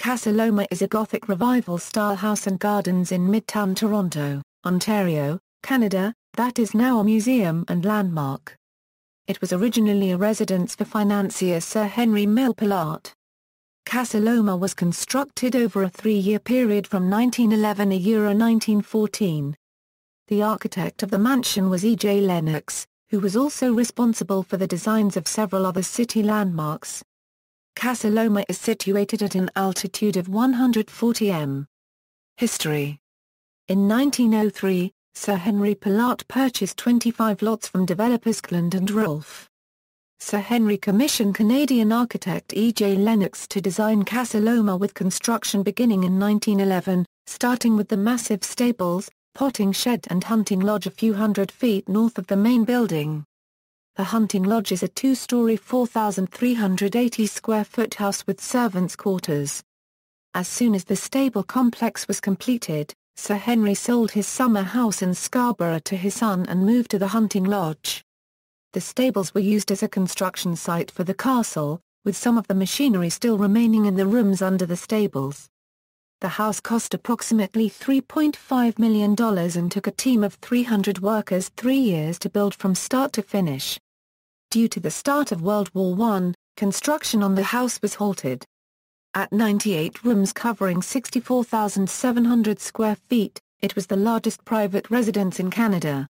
Casa Loma is a Gothic Revival-style house and gardens in midtown Toronto, Ontario, Canada, that is now a museum and landmark. It was originally a residence for financier Sir Henry Mill Pellatt. Casa Loma was constructed over a 3-year period from 1911 to 1914. The architect of the mansion was E.J. Lennox, who was also responsible for the designs of several other city landmarks. Casa Loma is situated at an altitude of 140 m. History. In 1903, Sir Henry Pellatt purchased 25 lots from developers Cland and Rolfe. Sir Henry commissioned Canadian architect E.J. Lennox to design Casa Loma, with construction beginning in 1911, starting with the massive stables, potting shed and hunting lodge a few hundred feet north of the main building. The hunting lodge is a 2-story 4,380-square-foot house with servants' quarters. As soon as the stable complex was completed, Sir Henry sold his summer house in Scarborough to his son and moved to the hunting lodge. The stables were used as a construction site for the castle, with some of the machinery still remaining in the rooms under the stables. The house cost approximately $3.5 million and took a team of 300 workers 3 years to build from start to finish. Due to the start of World War I, construction on the house was halted. At 98 rooms covering 64,700 square feet, it was the largest private residence in Canada.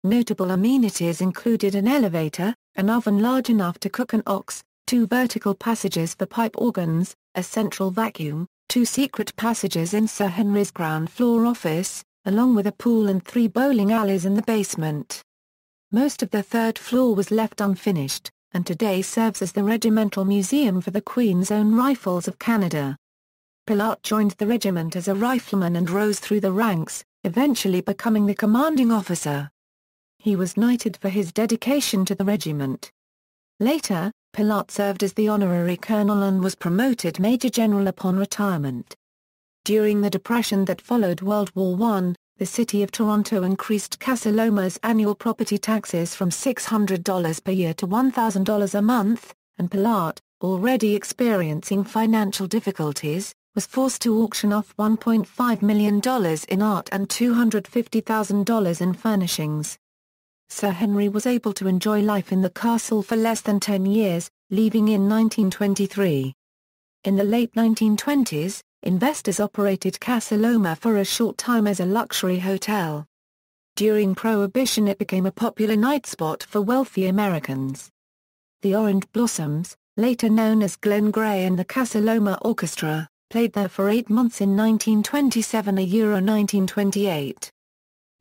Notable amenities included an elevator, an oven large enough to cook an ox, 2 vertical passages for pipe organs, a central vacuum, 2 secret passages in Sir Henry's ground floor office, along with a pool and 3 bowling alleys in the basement. Most of the 3rd floor was left unfinished, and today serves as the regimental museum for the Queen's Own Rifles of Canada. Pellatt joined the regiment as a rifleman and rose through the ranks, eventually becoming the commanding officer. He was knighted for his dedication to the regiment. Later, Pellatt served as the honorary colonel and was promoted major general upon retirement. During the Depression that followed World War I, the City of Toronto increased Casa Loma's annual property taxes from $600 per year to $1,000 a month, and Pellatt, already experiencing financial difficulties, was forced to auction off $1.5 million in art and $250,000 in furnishings. Sir Henry was able to enjoy life in the castle for less than 10 years, leaving in 1923. In the late 1920s, investors operated Casa Loma for a short time as a luxury hotel. During Prohibition it became a popular night spot for wealthy Americans. The Orange Blossoms, later known as Glen Grey and the Casa Loma Orchestra, played there for 8 months in 1927 to 1928.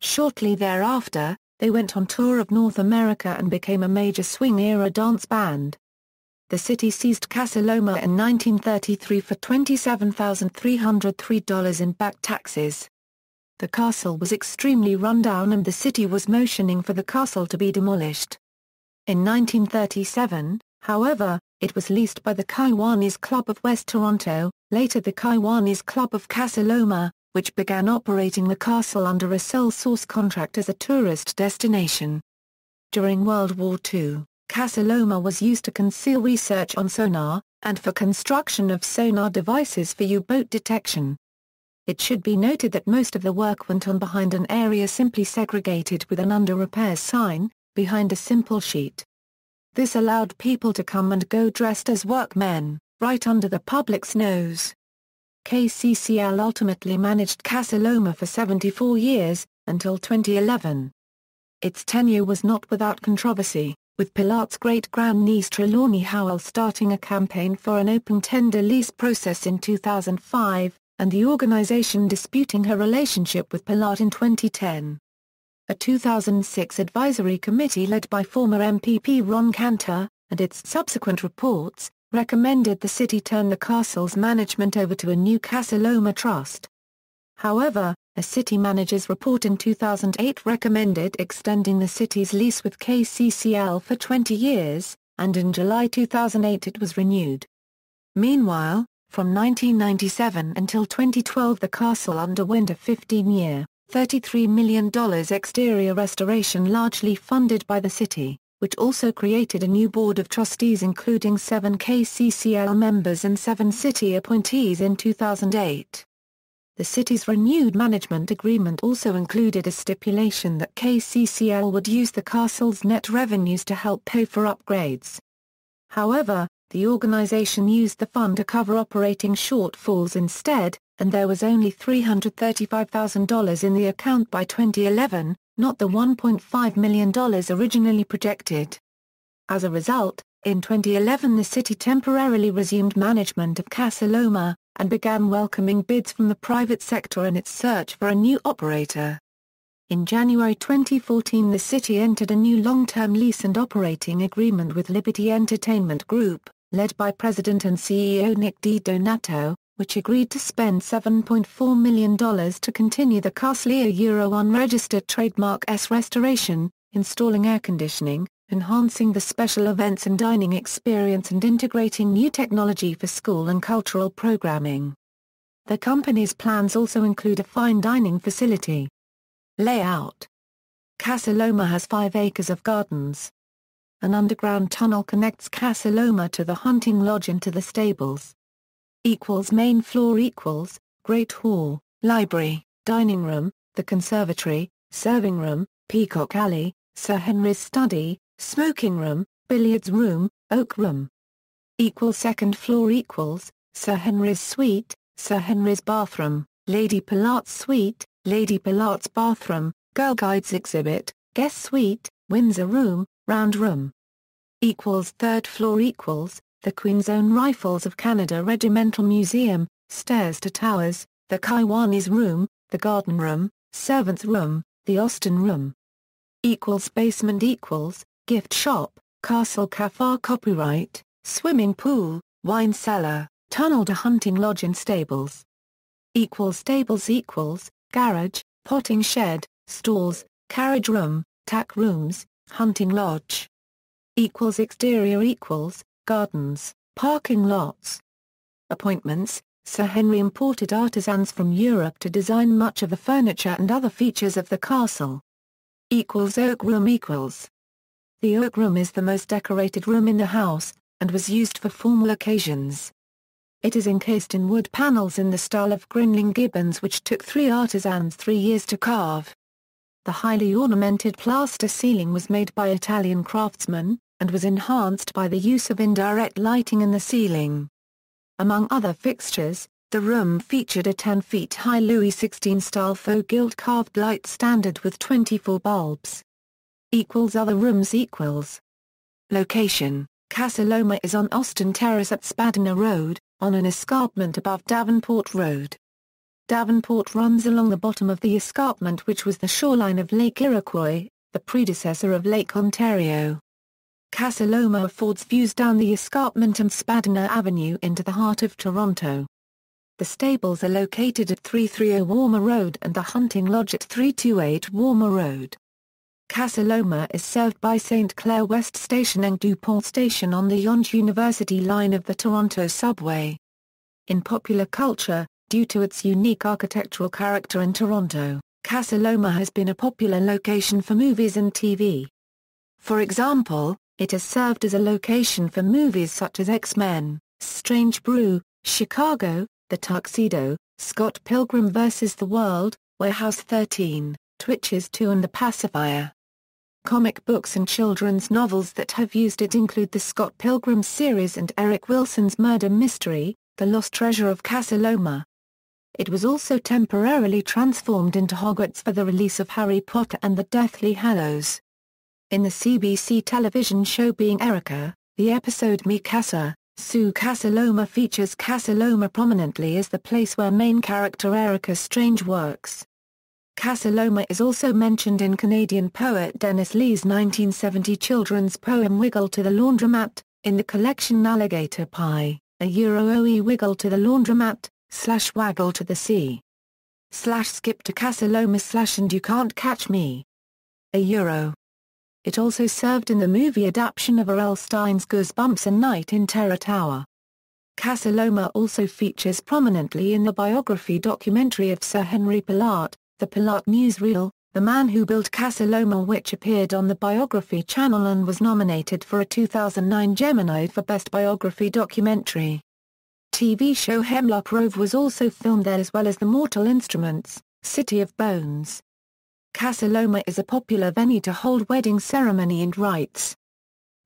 Shortly thereafter, they went on tour of North America and became a major swing-era dance band. The city seized Casa Loma in 1933 for $27,303 in back taxes. The castle was extremely run down and the city was motioning for the castle to be demolished. In 1937, however, it was leased by the Kiwanis Club of West Toronto, later the Kiwanis Club of Casa Loma, which began operating the castle under a sole source contract as a tourist destination. During World War II, Casa Loma was used to conceal research on sonar, and for construction of sonar devices for U-boat detection. It should be noted that most of the work went on behind an area simply segregated with an under repairs sign, behind a simple sheet. This allowed people to come and go dressed as workmen, right under the public's nose. KCCL ultimately managed Casa Loma for 74 years, until 2011. Its tenure was not without controversy, with Pellatt's great-grandniece Trelawney Howell starting a campaign for an open tender lease process in 2005, and the organization disputing her relationship with Pellatt in 2010. A 2006 advisory committee led by former MPP Ron Cantor, and its subsequent reports, recommended the city turn the castle's management over to a new Casa Loma trust. However, a city manager's report in 2008 recommended extending the city's lease with KCCL for 20 years, and in July 2008 it was renewed. Meanwhile, from 1997 until 2012 the castle underwent a 15-year, $33 million exterior restoration largely funded by the city. which also created a new board of trustees including 7 KCCL members and 7 city appointees in 2008. The city's renewed management agreement also included a stipulation that KCCL would use the castle's net revenues to help pay for upgrades. However, the organization used the fund to cover operating shortfalls instead, and there was only $335,000 in the account by 2011, not the $1.5 million originally projected. As a result, in 2011 the city temporarily resumed management of Casa Loma, and began welcoming bids from the private sector in its search for a new operator. In January 2014 the city entered a new long-term lease and operating agreement with Liberty Entertainment Group, led by President and CEO Nick DiDonato, which agreed to spend $7.4 million to continue the Castle Euro unregistered trademark's restoration, installing air conditioning, enhancing the special events and dining experience and integrating new technology for school and cultural programming. The company's plans also include a fine dining facility. Layout: Casa Loma has 5 acres of gardens. An underground tunnel connects Casa Loma to the hunting lodge and to the stables. Main floor Great Hall, Library, Dining Room, the Conservatory, Serving Room, Peacock Alley, Sir Henry's Study, Smoking Room, Billiards Room, Oak Room. Second floor Sir Henry's Suite, Sir Henry's Bathroom, Lady Pellatt's Suite, Lady Pellatt's Bathroom, Girl Guides Exhibit, Guest Suite, Windsor Room, Round Room. Third floor the Queen's Own Rifles of Canada Regimental Museum, Stairs to Towers, the Kiwanis Room, the Garden Room, Servants' Room, the Austin Room. Basement Gift Shop, Castle Cafe Copyright, Swimming Pool, Wine Cellar, Tunnel to Hunting Lodge and Stables. Stables Garage, Potting Shed, Stalls, Carriage Room, Tack Rooms, Hunting Lodge. Exterior Gardens, Parking Lots. Appointments: Sir Henry imported artisans from Europe to design much of the furniture and other features of the castle. Oak Room The Oak Room is the most decorated room in the house, and was used for formal occasions. It is encased in wood panels in the style of Grinling Gibbons which took 3 artisans 3 years to carve. The highly ornamented plaster ceiling was made by Italian craftsmen, and was enhanced by the use of indirect lighting in the ceiling. Among other fixtures, the room featured a 10-feet-high Louis XVI-style faux gilt carved light standard with 24 bulbs. Other rooms Location: Casa Loma is on Austin Terrace at Spadina Road, on an escarpment above Davenport Road. Davenport runs along the bottom of the escarpment which was the shoreline of Lake Iroquois, the predecessor of Lake Ontario. Casa Loma affords views down the escarpment and Spadina Avenue into the heart of Toronto. The stables are located at 330 Warmer Road and the hunting lodge at 328 Warmer Road. Casa Loma is served by St. Clair West Station and DuPont Station on the Yonge University line of the Toronto subway. In popular culture, due to its unique architectural character in Toronto, Casa Loma has been a popular location for movies and TV. For example, it has served as a location for movies such as X-Men, Strange Brew, Chicago, The Tuxedo, Scott Pilgrim vs. the World, Warehouse 13, Twitches 2 and The Pacifier. Comic books and children's novels that have used it include the Scott Pilgrim series and Eric Wilson's murder mystery, The Lost Treasure of Casa Loma. It was also temporarily transformed into Hogwarts for the release of Harry Potter and the Deathly Hallows. In the CBC television show Being Erica, the episode Mi Casa, Su Casa Loma features Casa Loma prominently as the place where main character Erica Strange works. Casa Loma is also mentioned in Canadian poet Dennis Lee's 1970 children's poem Wiggle to the Laundromat, in the collection Alligator Pie, Oe Wiggle to the Laundromat, /Waggle to the Sea. /Skip to Casa Loma /And You Can't Catch Me. It also served in the movie adaptation of R.L. Stine's Goosebumps: A Night in Terror Tower. Casa Loma also features prominently in the biography documentary of Sir Henry Pellatt, The Pellatt Newsreel, The Man Who Built Casa Loma, which appeared on the Biography Channel and was nominated for a 2009 Gemini for Best Biography Documentary. TV show Hemlock Grove was also filmed there, as well as The Mortal Instruments, City of Bones. Casa Loma is a popular venue to hold wedding ceremony and rites.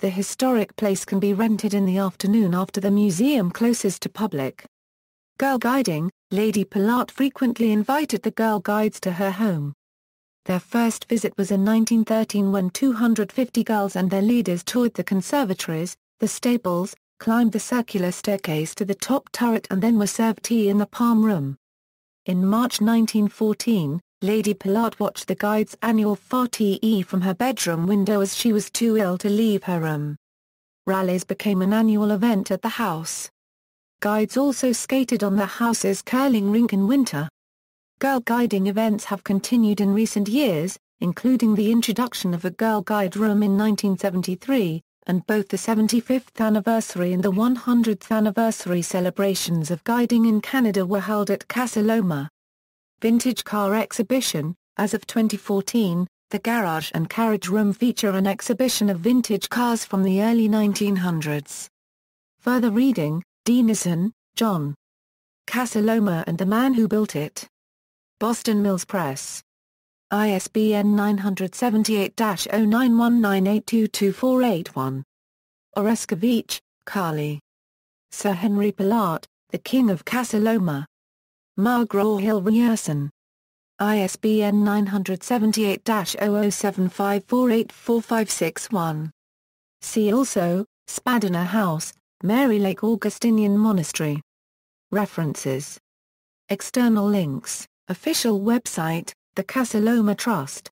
The historic place can be rented in the afternoon after the museum closes to public. Girl guiding. Lady Pellatt frequently invited the girl guides to her home. Their first visit was in 1913 when 250 girls and their leaders toured the conservatories, the stables, climbed the circular staircase to the top turret and then were served tea in the Palm Room. In March 1914, Lady Pellatt watched the guides' annual fete from her bedroom window as she was too ill to leave her room. Rallies became an annual event at the house. Guides also skated on the house's curling rink in winter. Girl guiding events have continued in recent years, including the introduction of a girl guide room in 1973, and both the 75th anniversary and the 100th anniversary celebrations of guiding in Canada were held at Casa Loma. Vintage Car Exhibition. As of 2014, the garage and carriage room feature an exhibition of vintage cars from the early 1900s. Further reading: Denison, John. Casa Loma and the Man Who Built It. Boston Mills Press. ISBN 978-0919822481. Oreskevich, Carly. Sir Henry Pellatt, The King of Casa Loma. McGraw-Hill Ryerson. ISBN 978-0075484561. See also, Spadina House, Mary Lake Augustinian Monastery. References. External links. Official website, the Casa Loma Trust.